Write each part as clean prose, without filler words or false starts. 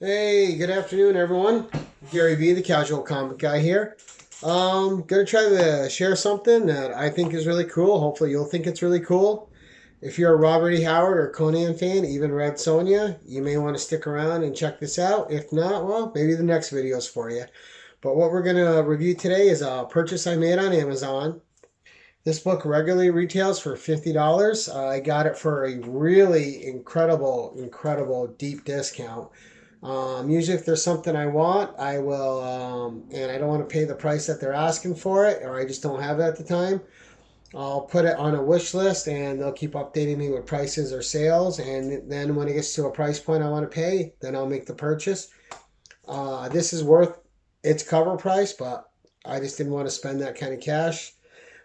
Hey, good afternoon, everyone. Gary B, the casual comic guy here. Gonna try to share something that I think is really cool. Hopefully, you'll think it's really cool. If you're a Robert E. Howard or Conan fan, even read Sonja, you may want to stick around and check this out. If not, well, maybe the next video is for you. But what we're gonna review today is a purchase I made on Amazon. This book regularly retails for $50. I got it for a really incredible deep discount. Usually, if there's something I want, I will, and I don't want to pay the price that they're asking for it, or I just don't have it at the time. I'll put it on a wish list, and they'll keep updating me with prices or sales. And then when it gets to a price point I want to pay, then I'll make the purchase. This is worth its cover price, but I just didn't want to spend that kind of cash.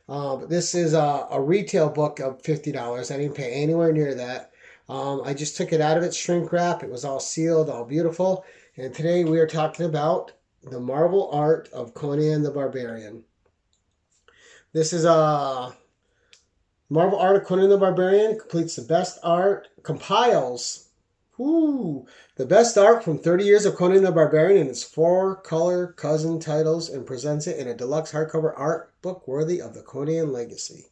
But this is a retail book of $50. I didn't pay anywhere near that. I just took it out of its shrink wrap. It was all sealed, all beautiful. And today we are talking about the marble art of Conan the Barbarian. This is a marble art of Conan the Barbarian. Completes the best art, compiles the best art from 30 years of Conan the Barbarian in its four color cousin titles and presents it in a deluxe hardcover art book worthy of the Conan legacy.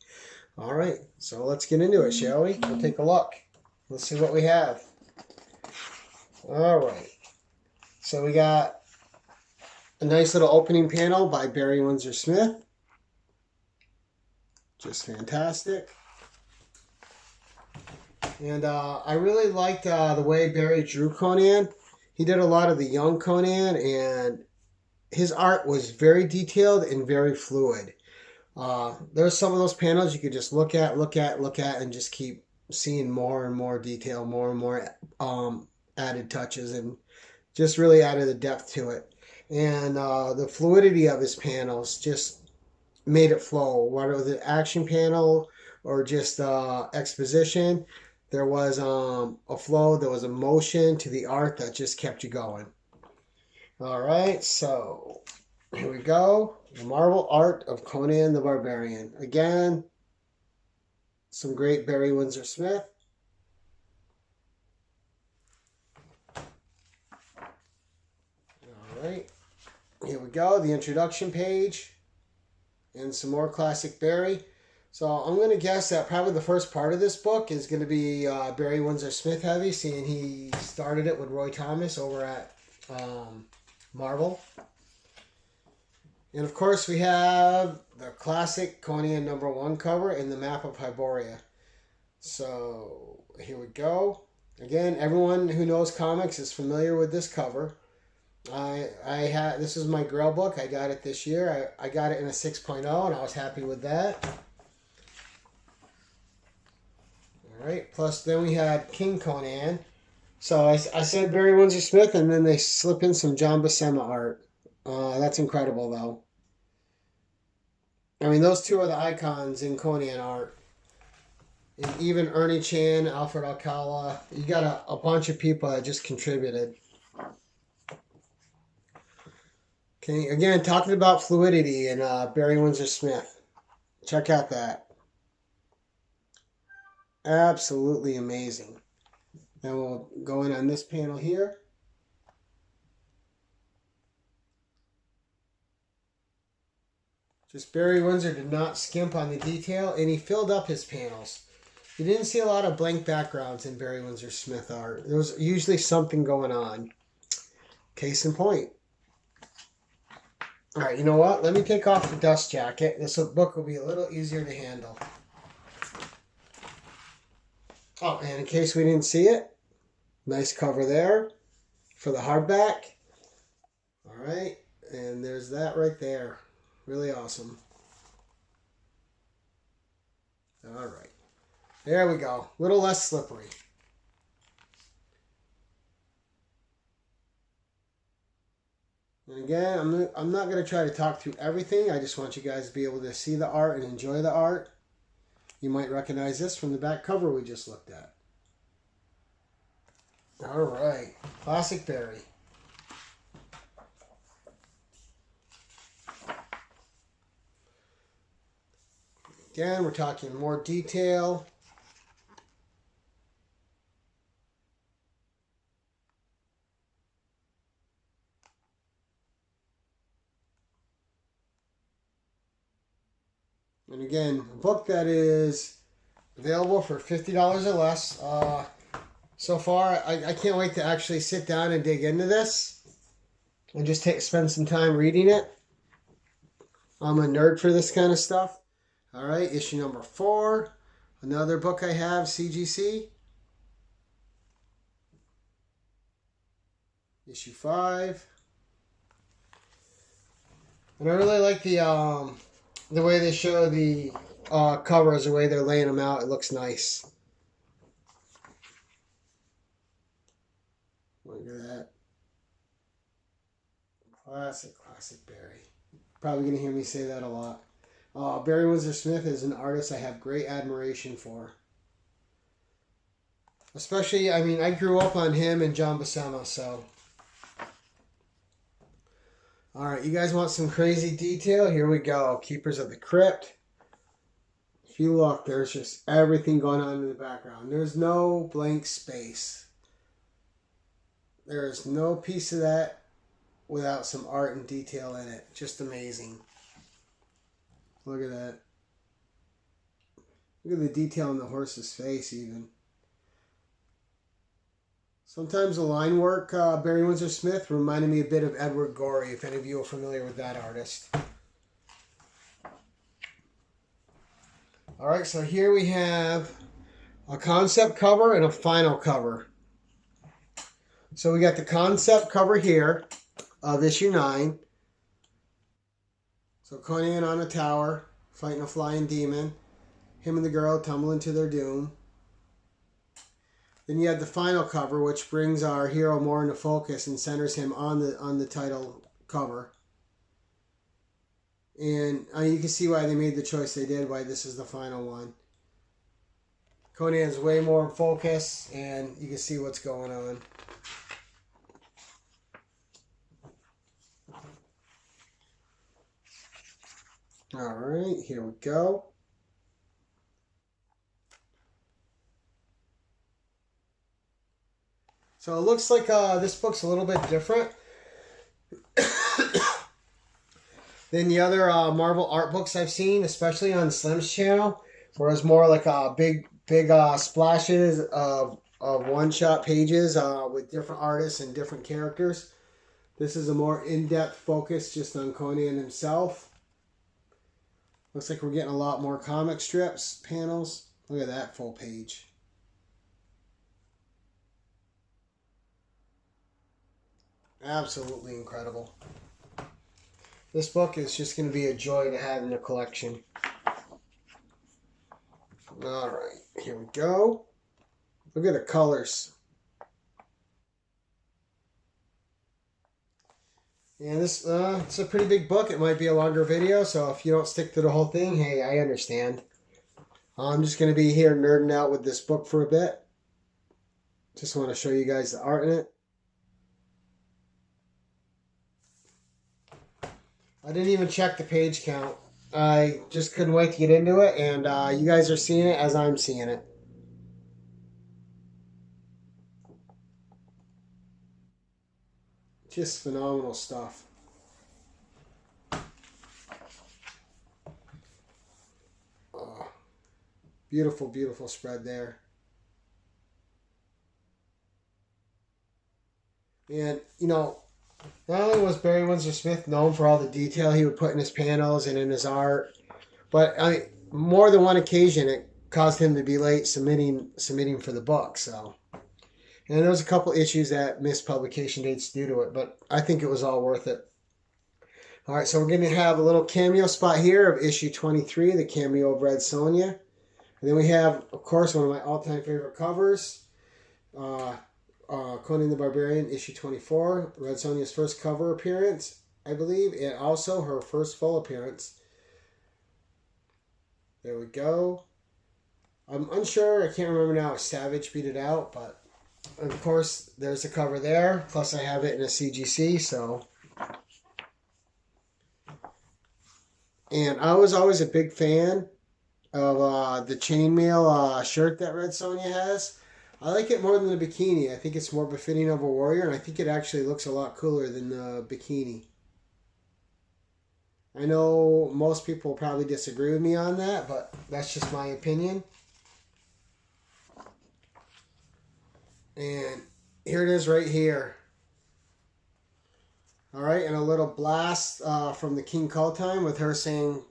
All right, so let's get into it, shall we? We'll take a look. Let's see what we have. All right. So we got a nice little opening panel by Windsor-Smith. Just fantastic. And I really liked the way Barry drew Conan. He did a lot of the young Conan, and his art was very detailed and very fluid. There's some of those panels you could just look at, and just keep seeing more and more detail, more and more added touches, and just really added the depth to it. And the fluidity of his panels just made it flow. Whether it was an action panel or just exposition, there was a flow, there was a motion to the art that just kept you going. All right, so here we go. The marble art of Conan the Barbarian. Again, some great Barry Windsor-Smith. All right, here we go. The introduction page and some more classic Barry. So I'm going to guess that probably the first part of this book is going to be Barry Windsor-Smith heavy, seeing he started it with Roy Thomas over at Marvel. And of course we have the classic Conan #1 cover and the map of Hyboria. So here we go. Again, everyone who knows comics is familiar with this cover. This is my Grail book. I got it this year. I got it in a 6.0 and I was happy with that. All right. Plus then we had King Conan. So I said Barry Windsor-Smith, and then they slip in some John Buscema art. That's incredible, though. I mean, those two are the icons in Conan art. And even Ernie Chan, Alfred Alcala. You got a bunch of people that just contributed. Okay, again, talking about fluidity and Barry Windsor-Smith. Check out that. Absolutely amazing. Then we'll go in on this panel here. Just Barry Windsor did not skimp on the detail, and he filled up his panels. You didn't see a lot of blank backgrounds in Barry Windsor-Smith art. There was usually something going on. Case in point. All right, you know what? Let me take off the dust jacket. This book will be a little easier to handle. Oh, and in case we didn't see it, nice cover there for the hardback. All right, and there's that right there. Really awesome. All right. There we go. A little less slippery. And again, I'm not going to try to talk through everything. I just want you guys to be able to see the art and enjoy the art. You might recognize this from the back cover we just looked at. All right. Classic Barry. Again, we're talking more detail. And again, a book that is available for $50 or less. So far, I can't wait to actually sit down and dig into this and just spend some time reading it. I'm a nerd for this kind of stuff. All right, issue number 4. Another book I have, CGC. Issue 5. And I really like the way they show the covers, the way they're laying them out. It looks nice. Look at that. Classic Barry. Probably going to hear me say that a lot. Barry Windsor-Smith is an artist I have great admiration for. Especially, I mean, I grew up on him and John Buscema, so. Alright, you guys want some crazy detail? Here we go. Keepers of the Crypt. If you look, there's just everything going on in the background. There's no blank space. There's no piece of that without some art and detail in it. Just amazing. Look at that. Look at the detail in the horse's face even. Sometimes the line work, Barry Windsor-Smith reminded me a bit of Edward Gorey, if any of you are familiar with that artist. Alright, so here we have a concept cover and a final cover. So we got the concept cover here of issue 9. So Conan on a tower, fighting a flying demon. Him and the girl tumbling to their doom. Then you have the final cover, which brings our hero more into focus and centers him on the title cover. And you can see why they made the choice they did, why this is the final one. Conan's way more in focus, and you can see what's going on. Alright, here we go. So it looks like this book's a little bit different than the other Marvel art books I've seen, especially on Slim's channel, where it's more like big splashes of one-shot pages with different artists and different characters. This is a more in-depth focus just on Conan himself. Looks like we're getting a lot more comic strips, panels. Look at that full page. Absolutely incredible. This book is just going to be a joy to have in the collection. Alright, here we go. Look at the colors. And this, it's a pretty big book. It might be a longer video, so if you don't stick to the whole thing, hey, I understand. I'm just going to be here nerding out with this book for a bit. Just want to show you guys the art in it. I didn't even check the page count. I just couldn't wait to get into it, and you guys are seeing it as I'm seeing it. Just phenomenal stuff. Oh, beautiful, beautiful spread there. And, you know, not only was Barry Windsor-Smith known for all the detail he would put in his panels and in his art, but I mean, more than one occasion it caused him to be late submitting for the book. So, and there was a couple issues that missed publication dates due to it, but I think it was all worth it. All right, so we're going to have a little cameo spot here of issue 23, the cameo of Red Sonja. And then we have, of course, one of my all-time favorite covers, Conan the Barbarian, issue 24. Red Sonja's first cover appearance, I believe, and also her first full appearance. There we go. I'm unsure, I can't remember now if Savage beat it out, but of course there's the cover there. Plus I have it in a CGC, so. And I was always a big fan of the chainmail shirt that Red Sonja has. I like it more than the bikini. I think it's more befitting of a warrior, and I think it actually looks a lot cooler than the bikini. I know most people will probably disagree with me on that, but that's just my opinion. And here it is right here. All right, and a little blast from the King Time with her saying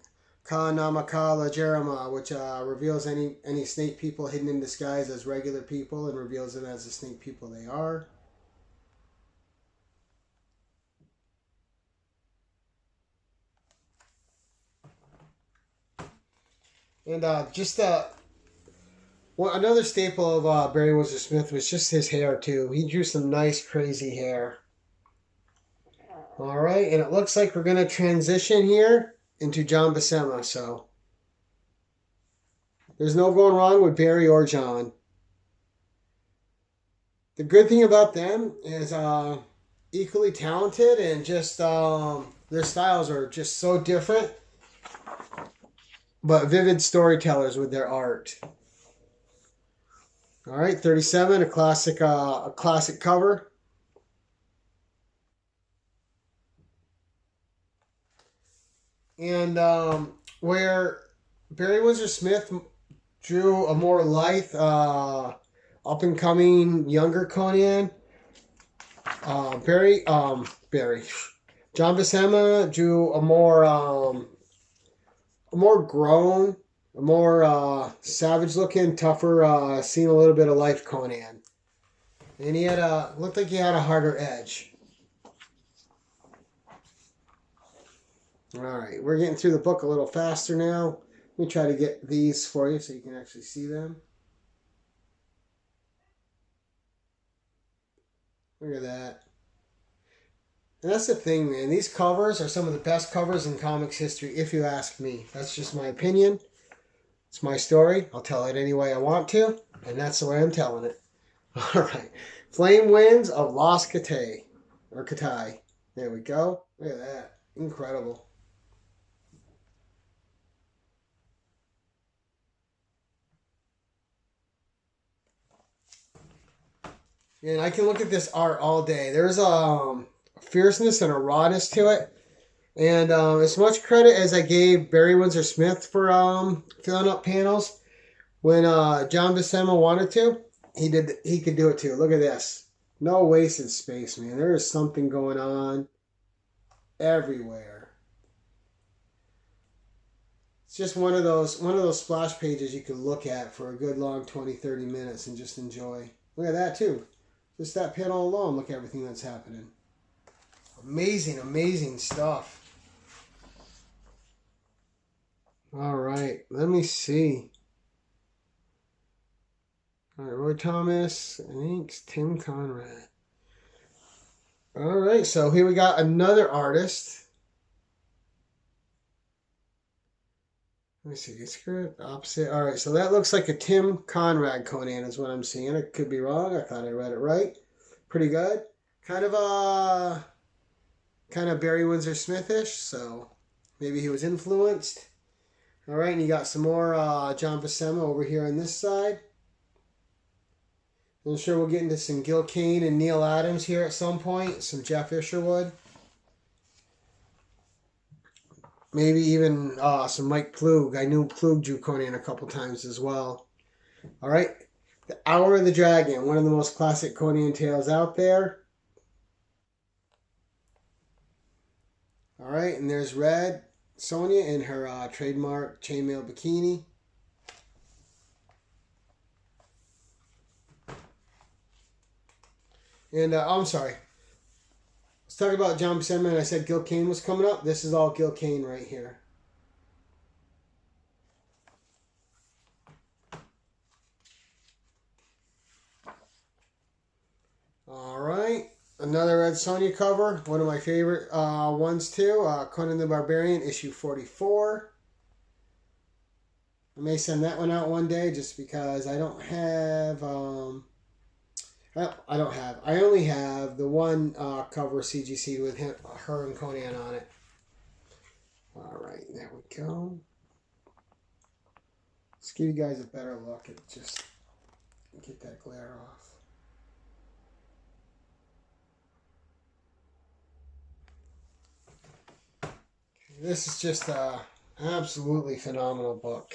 Ka Namakala Jerema, which reveals any snake people hidden in disguise as regular people and reveals them as the snake people they are. And another staple of Barry Windsor-Smith was just his hair too. He drew some nice crazy hair. All right, and it looks like we're going to transition here into John Buscema, so there's no going wrong with Barry or John. The good thing about them is equally talented and just their styles are just so different, but vivid storytellers with their art. All right, 37, a classic cover. And where Barry Windsor-Smith drew a more lithe, up-and-coming younger Conan, John Buscema drew a more grown, a more savage-looking, tougher, seen a little bit of life Conan, and he had looked like he had a harder edge. All right, we're getting through the book a little faster now. Let me try to get these for you so you can actually see them. Look at that. And that's the thing, man. These covers are some of the best covers in comics history, if you ask me. That's just my opinion. It's my story. I'll tell it any way I want to, and that's the way I'm telling it. All right. Flame Winds of Lost Katai. Or Katai. There we go. Look at that. Incredible. And I can look at this art all day. There's a fierceness and a rawness to it. And as much credit as I gave Barry Windsor-Smith for filling up panels, when John Buscema wanted to, he could do it too. Look at this. No wasted space, man. There is something going on everywhere. It's just one of those splash pages you can look at for a good long 20, 30 minutes and just enjoy. Look at that too. Just that panel alone, look at everything that's happening. Amazing, amazing stuff. All right, let me see. All right, Roy Thomas, inks, Tim Conrad. All right, so here we got another artist. Let me see, script, opposite. All right, so that looks like a Tim Conrad Conan is what I'm seeing. I could be wrong. I thought I read it right. Pretty good. Kind of Barry Windsor-Smith-ish, so maybe he was influenced. All right, and you got some more John Buscema over here on this side. I'm sure we'll get into some Gil Kane and Neil Adams here at some point. Some Jeff Isherwood. Maybe even some Mike Plug. I knew Plug drew Conan a couple times as well. All right. The Hour of the Dragon. One of the most classic Conan tales out there. All right. And there's Red Sonja in her trademark chainmail bikini. And I'm sorry. Let's talk about John Buscema, and I said Gil Kane was coming up. This is all Gil Kane right here. All right. Another Red Sonja cover. One of my favorite ones too. Conan the Barbarian, issue 44. I may send that one out one day just because I don't have... I only have the one cover CGC with her and Conan on it. All right, there we go. Let's give you guys a better look at just get that glare off. This is just a absolutely phenomenal book.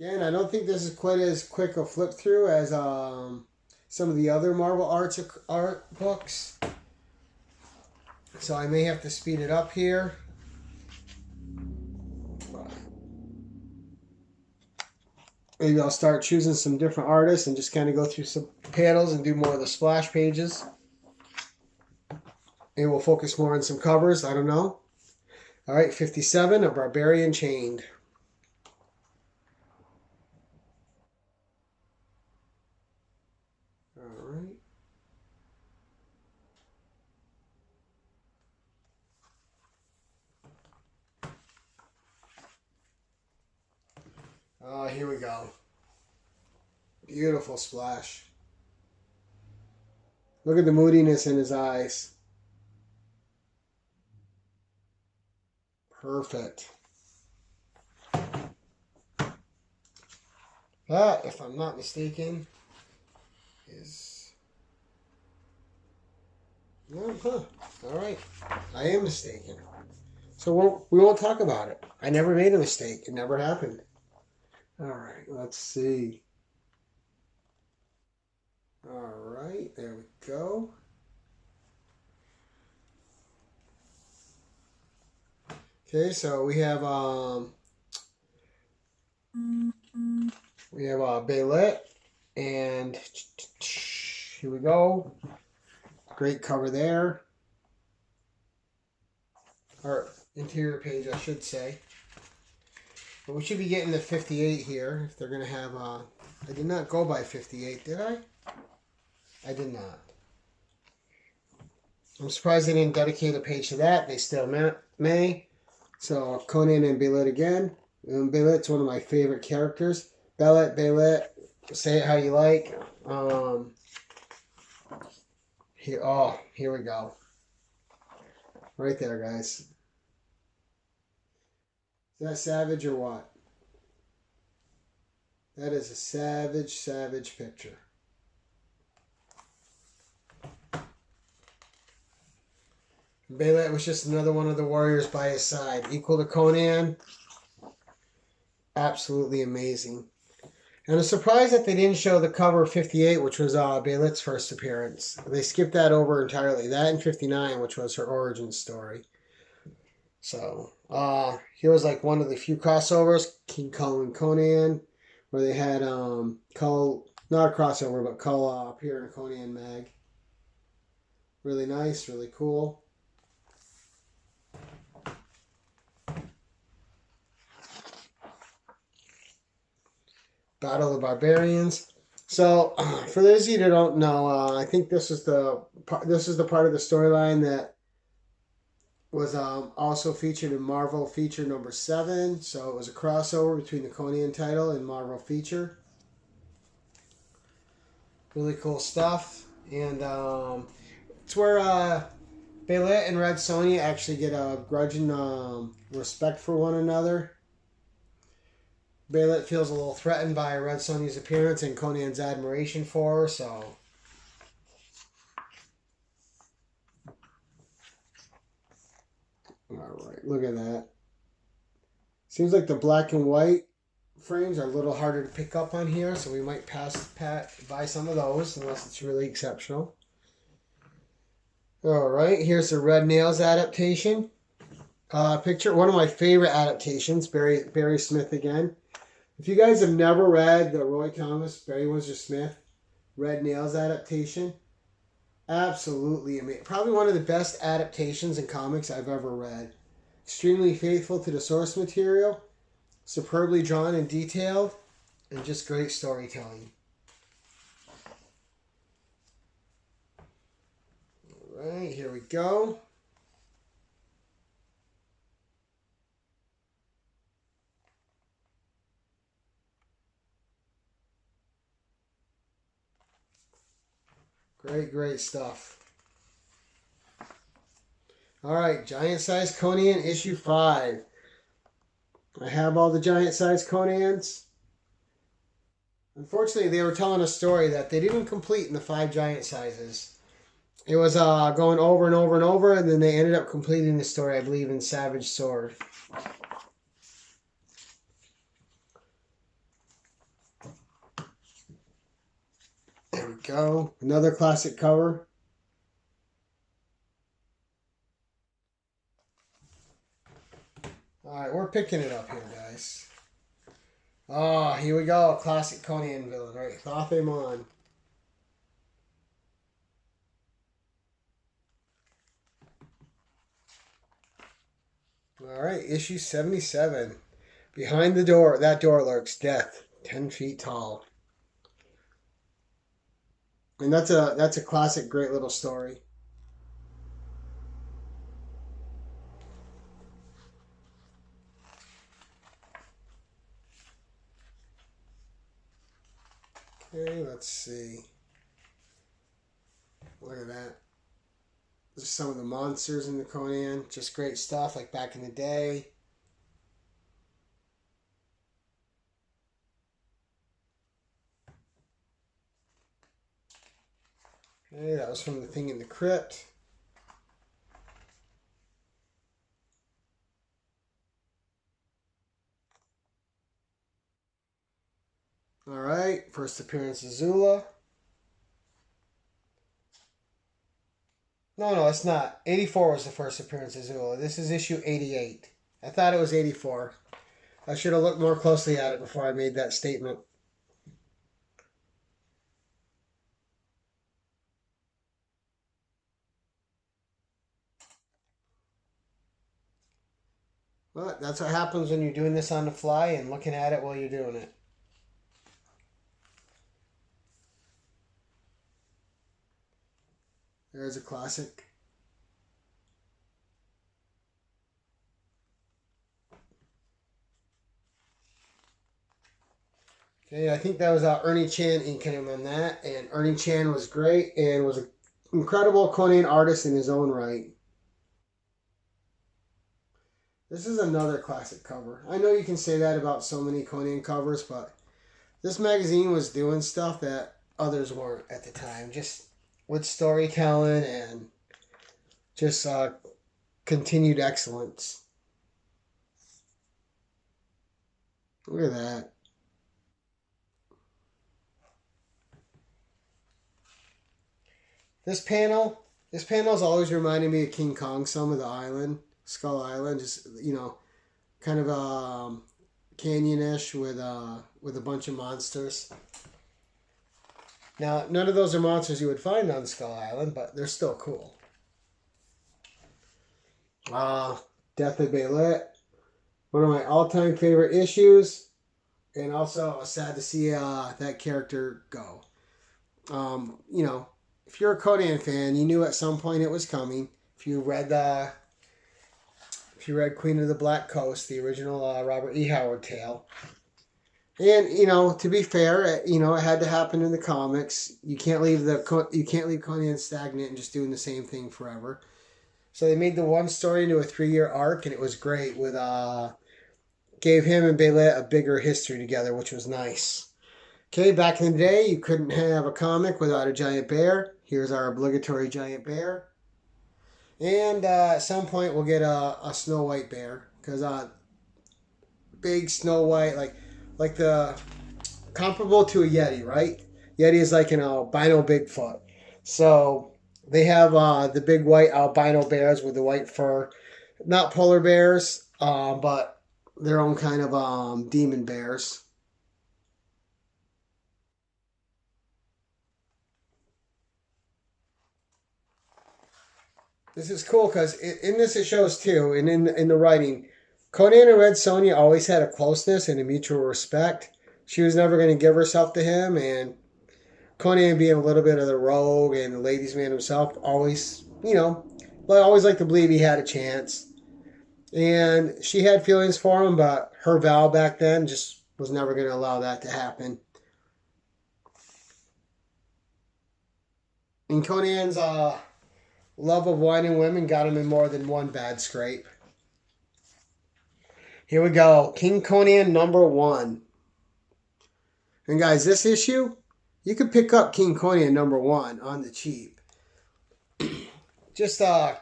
Again, I don't think this is quite as quick a flip through as some of the other Marvel art books. So I may have to speed it up here. Maybe I'll start choosing some different artists and just kind of go through some panels and do more of the splash pages. Maybe we'll focus more on some covers. I don't know. All right, 57, A Barbarian Chained. All right. Here we go. Beautiful splash. Look at the moodiness in his eyes. Perfect. That, if I'm not mistaken, is... All right. I am mistaken. So we won't talk about it. I never made a mistake. It never happened. All right. Let's see. All right. There we go. Okay. So we have Bêlit, and here we go. Great cover there. Or interior page, I should say. But we should be getting to 58 here. If they're going to have... I did not go by 58, did I? I did not. I'm surprised they didn't dedicate a page to that. They still may. So, Conan and Bêlit again. Bêlit's one of my favorite characters. Bêlit. Say it how you like. Here we go. Right there, guys. Is that savage or what? That is a savage picture. Bêlit was just another one of the warriors by his side. Equal to Conan. Absolutely amazing. And I'm surprised that they didn't show the cover 58, which was Bêlit's first appearance. They skipped that over entirely. That and 59, which was her origin story. So, here was like one of the few crossovers, King Kull and Conan, where they had Kull, not a crossover, but Kull appear in a Conan mag. Really nice, really cool. Battle of the Barbarians. So, for those of you that don't know, I think this is the part of the storyline that was also featured in Marvel Feature number 7. So it was a crossover between the Conan title and Marvel Feature. Really cool stuff, and it's where Bêlit and Red Sonja actually get a grudging respect for one another. Bêlit feels a little threatened by Red Sonja's appearance and Conan's admiration for her, so... Alright, look at that. Seems like the black and white frames are a little harder to pick up on here, so we might pass by some of those, unless it's really exceptional. Alright, here's the Red Nails adaptation. Picture, one of my favorite adaptations, Barry Smith again. If you guys have never read the Roy Thomas, Barry Windsor-Smith Red Nails adaptation, absolutely amazing. Probably one of the best adaptations in comics I've ever read. Extremely faithful to the source material, superbly drawn and detailed, and just great storytelling. Alright, here we go. Great stuff. Alright, Giant Size Conan issue 5. I have all the Giant Size Conans. Unfortunately, they were telling a story that they didn't complete in the 5 giant sizes. It was going over and over and over, and then they ended up completing the story, I believe, in Savage Sword. There we go. Another classic cover. Alright, we're picking it up here, guys. Oh, here we go. Classic Conan villain, right? Thothamon. Alright, issue 77. Behind the door, that door lurks death, 10 feet tall. And that's a classic, great little story. Okay, let's see. Look at that. There's some of the monsters in the Conan. Just great stuff, like back in the day. Okay, that was from the Thing in the Crypt. Alright, first appearance of Zula. No, it's not. 84 was the first appearance of Zula. This is issue 88. I thought it was 84. I should have looked more closely at it before I made that statement. Well, that's what happens when you're doing this on the fly and looking at it while you're doing it. There's a classic. Okay, I think that was Ernie Chan inking him on that, and Ernie Chan was great and was an incredible Conan artist in his own right. This is another classic cover. I know you can say that about so many Conan covers, but this magazine was doing stuff that others weren't at the time. Just with storytelling and just continued excellence. Look at that. This panel's always reminded me of King Kong, some of the island, Skull Island, just kind of canyonish with a bunch of monsters. Now, none of those are monsters you would find on Skull Island, but they're still cool. Death of Bêlit, one of my all-time favorite issues, and also sad to see that character go. If you're a Conan fan, you knew at some point it was coming. If you read Queen of the Black Coast, the original Robert E. Howard tale. And to be fair, it had to happen in the comics. You can't leave Conan stagnant and just doing the same thing forever. So they made the one story into a 3-year arc, and it was great. With gave him and Bêlit a bigger history together, which was nice. Okay, back in the day, you couldn't have a comic without a giant bear. Here's our obligatory giant bear. And at some point, we'll get a Snow White bear. Because big Snow White, like the comparable to a Yeti, right? Yeti is like an albino Bigfoot. So they have the big white albino bears with the white fur. Not polar bears, but their own kind of demon bears. This is cool because in this it shows too, and in the writing, Conan and Red Sonja always had a closeness and a mutual respect. She was never going to give herself to him, and Conan being a little bit of the rogue and the ladies' man himself, always, but I always like to believe he had a chance. And she had feelings for him, but her vow back then just was never going to allow that to happen. And Conan's love of wine and women got him in more than one bad scrape. Here we go. King Conan #1. And guys, this issue, you can pick up King Conan #1 on the cheap. Just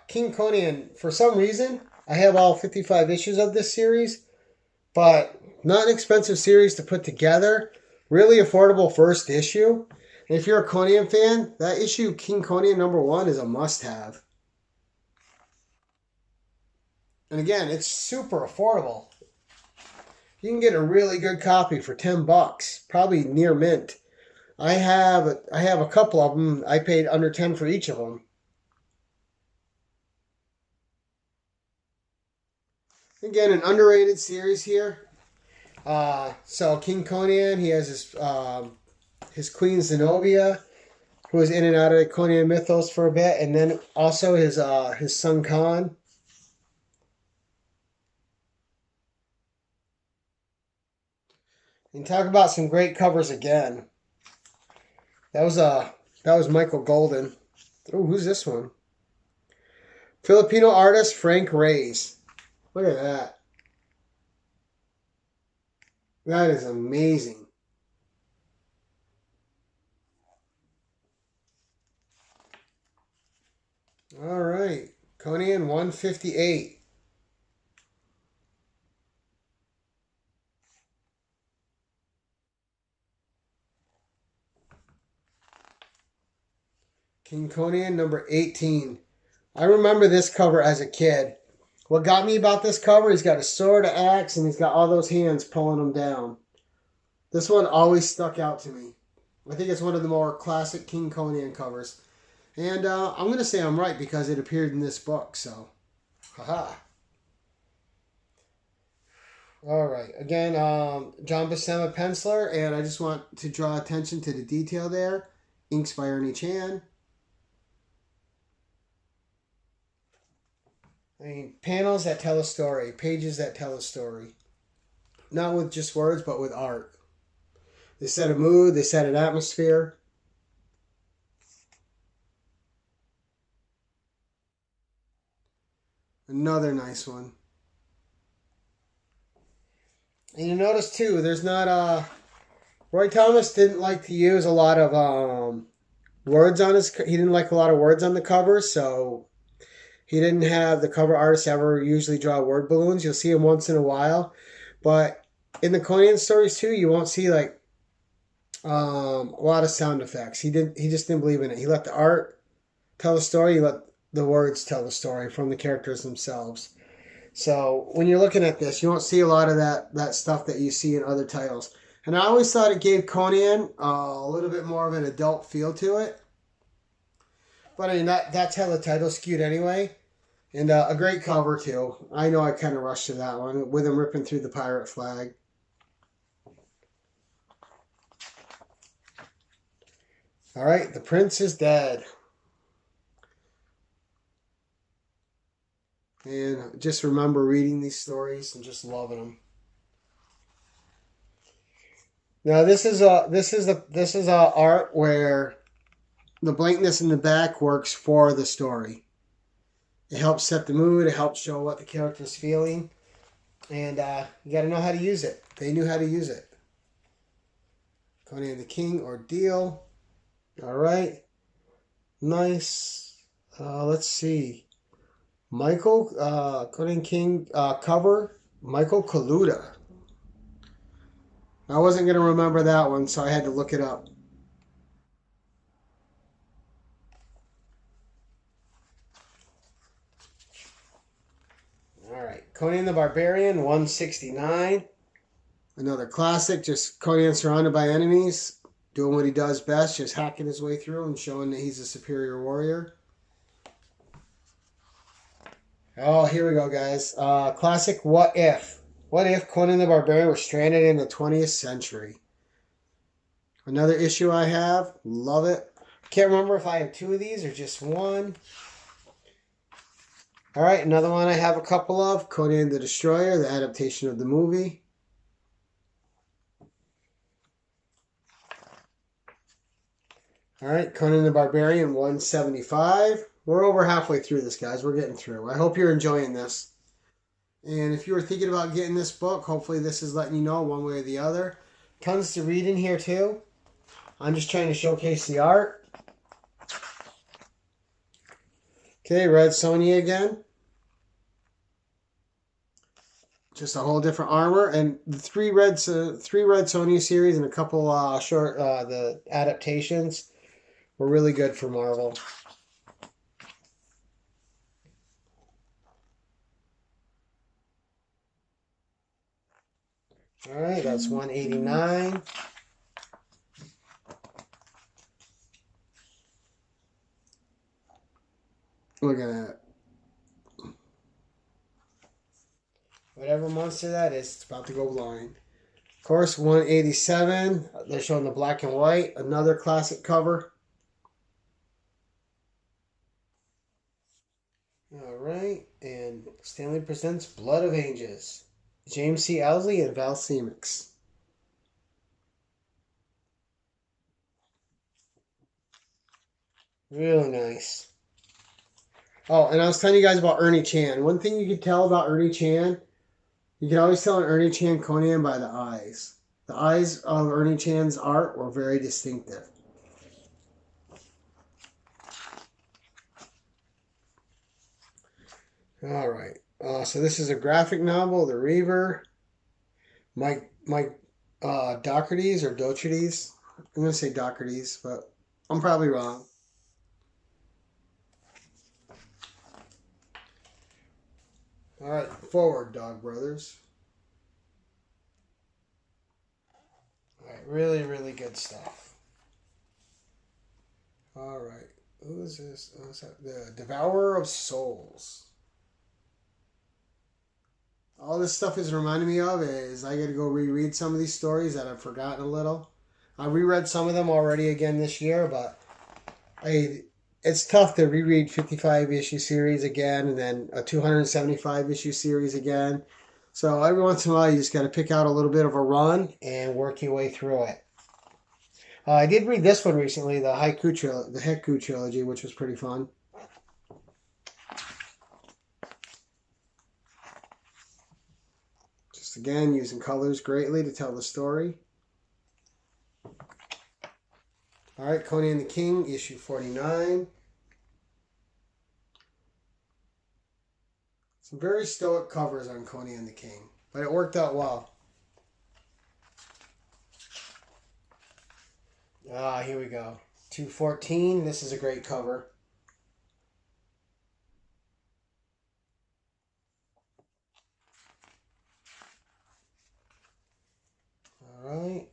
King Conan, for some reason, I have all 55 issues of this series, but not an expensive series to put together. Really affordable first issue. And if you're a Conan fan, that issue, King Conan #1, is a must-have. And again, it's super affordable. You can get a really good copy for $10, probably near mint. I have a couple of them. I paid under 10 for each of them. Again, an underrated series here. So King Conan, he has his queen Zenobia, who was in and out of the Conan mythos for a bit, and then also his son Khan. And talk about some great covers again. That was Michael Golden. Oh, who's this one? Filipino artist Frank Reyes. Look at that. That is amazing. All right. Conan 158. King Conan #18. I remember this cover as a kid. What got me about this cover, he's got a sword, an axe, and he's got all those hands pulling him down. This one always stuck out to me. I think it's one of the more classic King Conan covers. And I'm going to say I'm right because it appeared in this book, so haha. All right, again, John Buscema penciler, and I just want to draw attention to the detail there. Inks by Ernie Chan. I mean, panels that tell a story, pages that tell a story. Not with just words, but with art. They set a mood, they set an atmosphere. Another nice one. And you notice too, there's not Roy Thomas didn't like to use a lot of words on he didn't like a lot of words on the cover, so he didn't have the cover artist ever usually draw word balloons. You'll see him once in a while. But in the Conan stories too, you won't see like a lot of sound effects. He just didn't believe in it. He let the art tell the story, he let the words tell the story from the characters themselves. So when you're looking at this, you won't see a lot of that stuff that you see in other titles. And I always thought it gave Conan a little bit more of an adult feel to it. But I mean, that's how the title skewed anyway. And a great cover, too. I know I kind of rushed to that one, with him ripping through the pirate flag. All right, the prince is dead. And just remember reading these stories and just loving them. Now, this is art where the blankness in the back works for the story. It helps set the mood. It helps show what the character's feeling. And you got to know how to use it. They knew how to use it. Conan the King Ordeal. All right. Nice. Let's see. Michael, Conan King cover. Michael Kaluta. I wasn't going to remember that one, so I had to look it up. Conan the Barbarian, 169. Another classic, just Conan surrounded by enemies, doing what he does best, just hacking his way through and showing that he's a superior warrior. Oh, here we go, guys. Classic What If? What if Conan the Barbarian was stranded in the 20th century? Another issue I have. Love it. Can't remember if I have two of these or just one. All right, another one I have a couple of. Conan the Destroyer, the adaptation of the movie. All right, Conan the Barbarian, 175. We're over halfway through this, guys. We're getting through. I hope you're enjoying this. And if you were thinking about getting this book, hopefully this is letting you know one way or the other. Tons to read in here too. I'm just trying to showcase the art. Okay, Red Sonja again. Just a whole different armor, and the three red Sonja series and a couple short the adaptations were really good for Marvel. All right, that's 189. Look at that. Whatever monster that is, it's about to go blind. Of course, 187. They're showing the black and white. Another classic cover. All right, and Stanley presents Blood of Angels. James C. Owsley and Val Semix. Really nice. Oh, and I was telling you guys about Ernie Chan. One thing you could tell about Ernie Chan, you can always tell an Ernie Chan Conan by the eyes. The eyes of Ernie Chan's art were very distinctive. All right. So this is a graphic novel, The Reaver. Mike Doherty's or Doherty's. I'm going to say Doherty's, but I'm probably wrong. All right, forward, Dog Brothers. All right, really, really good stuff. All right, who is this? Oh, is that the Devourer of Souls? All this stuff is reminding me of is I got to go reread some of these stories that I've forgotten a little. I reread some of them already again this year, but it's tough to reread 55-issue series again and then a 275-issue series again. So every once in a while, you just got to pick out a little bit of a run and work your way through it. I did read this one recently, the Haiku trilogy, which was pretty fun. Just again, using colors greatly to tell the story. All right, Conan the King, issue 49. Some very stoic covers on Conan the King, but it worked out well. Here we go. 214. This is a great cover. All right.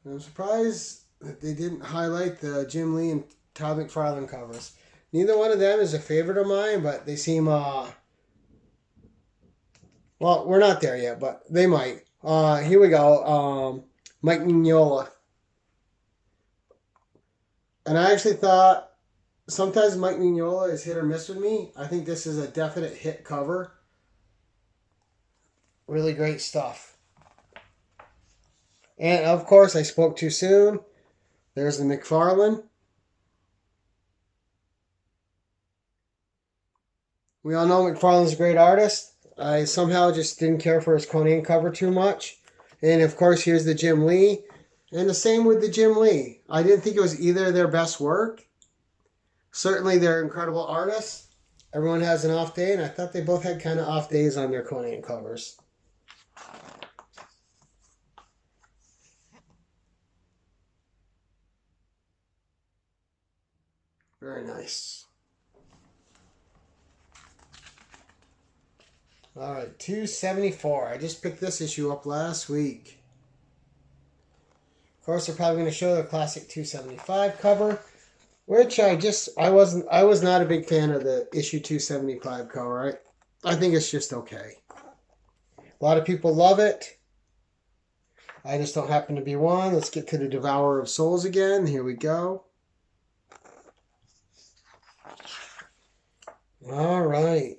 I'm surprised that they didn't highlight the Jim Lee and Todd McFarlane covers. Neither one of them is a favorite of mine, but they seem, well, we're not there yet, but they might. Here we go. Mike Mignola. And I actually thought sometimes Mike Mignola is hit or miss with me. I think this is a definite hit cover. Really great stuff. And, of course, I spoke too soon. There's the McFarlane. We all know McFarlane's a great artist. I somehow just didn't care for his Conan cover too much. And, of course, here's the Jim Lee. And the same with the Jim Lee. I didn't think it was either their best work. Certainly, they're incredible artists. Everyone has an off day, and I thought they both had kind of off days on their Conan covers. Very nice. All right, 274. I just picked this issue up last week. Of course, they're probably going to show the classic 275 cover, which I was not a big fan of the issue 275 cover. I think it's just okay. A lot of people love it. I just don't happen to be one. Let's get to the Devourer of Souls again. Here we go. All right.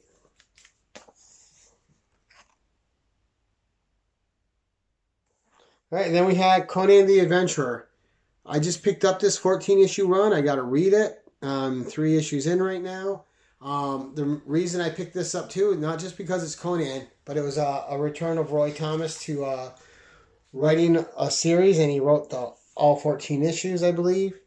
All right, and then we had Conan the Adventurer. I just picked up this 14-issue run. I got to read it. 3 issues in right now. The reason I picked this up too, not just because it's Conan, but it was a return of Roy Thomas to writing a series, and he wrote all 14 issues, I believe.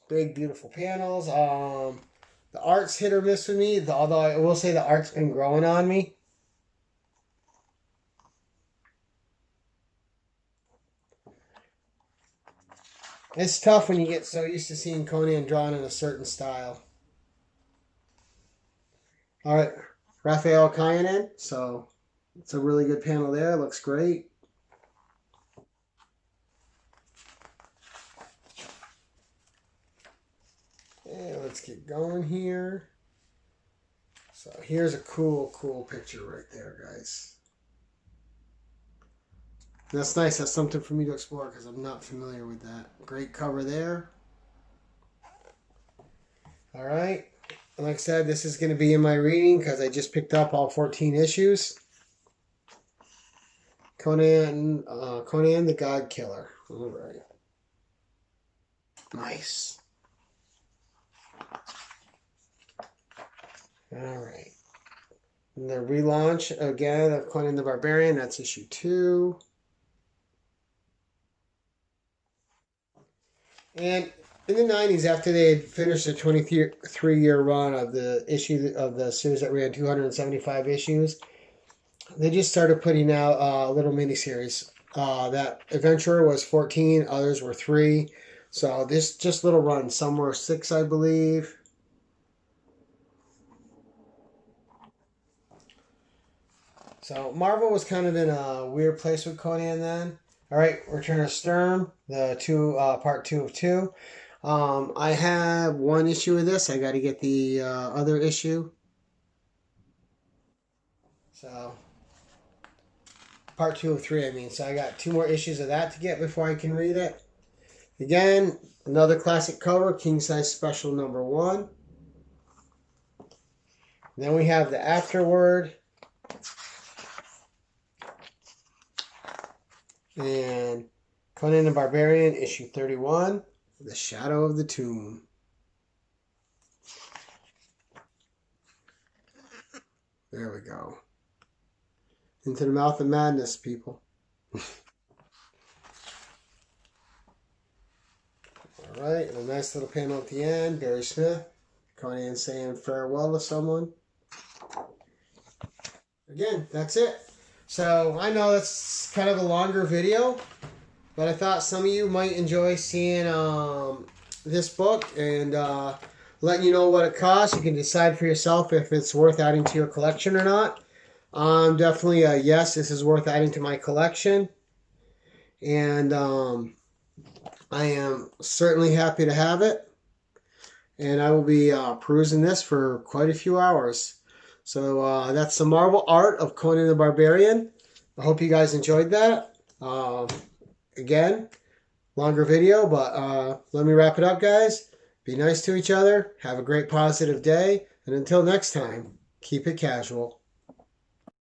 Big, beautiful panels. The art's hit or miss with me, although I will say the art's been growing on me. It's tough when you get so used to seeing Conan drawn in a certain style. All right, Raphael Kyanan. So it's a really good panel there. Looks great. Okay, let's get going here. So here's a cool picture right there, guys. That's nice. That's something for me to explore because I'm not familiar with that. Great cover there. All right. Like I said, this is going to be in my reading because I just picked up all 14 issues. Conan the God Killer. All right. Nice. All right. And the relaunch again of Conan the Barbarian. That's issue 2. And in the 90s, after they had finished a 23-year run of the issue of the series that ran 275 issues, they just started putting out little miniseries. That Adventurer was 14, others were 3. So this just little run. Some were 6, I believe. So Marvel was kind of in a weird place with Conan then. All right, Return of Sturm, the part 2 of 2. I have 1 issue of this. I got to get the other issue. So part 2 of 3, I mean. So I got 2 more issues of that to get before I can read it. Again, another classic cover, King Size Special number 1. Then we have the afterword. And Conan the Barbarian, issue 31, The Shadow of the Tomb. There we go. Into the Mouth of Madness, people. Alright, and a nice little panel at the end. Barry Smith. Conan saying farewell to someone. Again, that's it. So I know that's kind of a longer video, but I thought some of you might enjoy seeing this book and letting you know what it costs. You can decide for yourself if it's worth adding to your collection or not. Definitely a yes, this is worth adding to my collection. And I am certainly happy to have it. And I will be perusing this for quite a few hours. So that's the Marvel Art of Conan the Barbarian. I hope you guys enjoyed that. Again, longer video, but let me wrap it up, guys. Be nice to each other. Have a great positive day. And until next time, keep it casual.